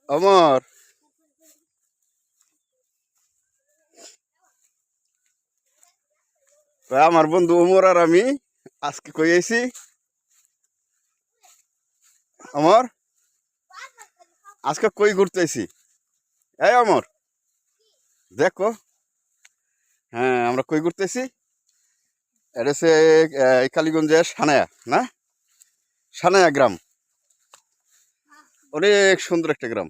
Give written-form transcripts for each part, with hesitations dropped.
অমর আমার বন্ধু ওমর আর আমি আজকে কই আইছি অমর আজকে কই ঘুরতেছি এই অমর দেখো হ্যাঁ আমরা কই ঘুরতেছি এটা হচ্ছে কালীগঞ্জের সানায়া না সানায়া গ্রাম অনেক সুন্দর একটা গ্রাম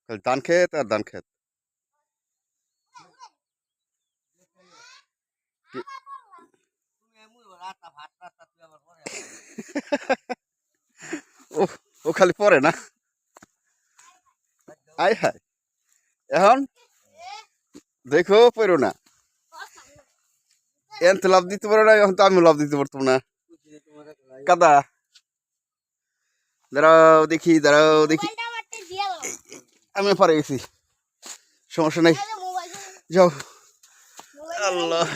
খালি ধান ক্ষেত আর ধান ক্ষেত ও ও খালি পরে না আয় হায় এখন দেখো পড়ো না এন তো লাভ দিতে পারো না এখন তো আমি লাভ দিতে পারতাম না কাদা দাঁড়াও দেখি আমি পারে গেছি সমস্যা নেই যাও আল্লাহ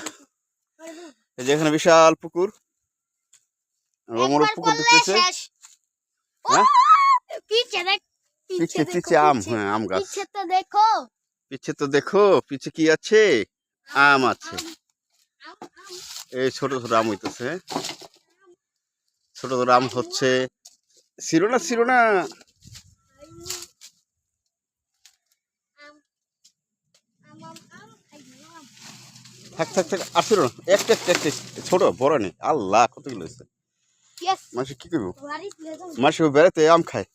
এই যে এখানে বিশাল পুকুর ওমর পুকুর দেখতেছে হ্যাঁ পিছে আম হ্যাঁ আম গাছ পিছে তো দেখো পিছে কি আছে আম আছে এই ছোট ছোট আম হইতেছে ছোট ছোট আম হচ্ছে ছিল না থাক আর ছিল না একটা ছোট বড় নেই আল্লাহ কতগুলো হয়েছে মাসে কি করবো মাসে বেড়াতে আম খায়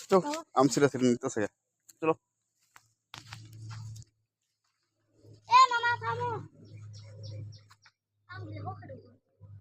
তো আম ছিল নিতেছে চলো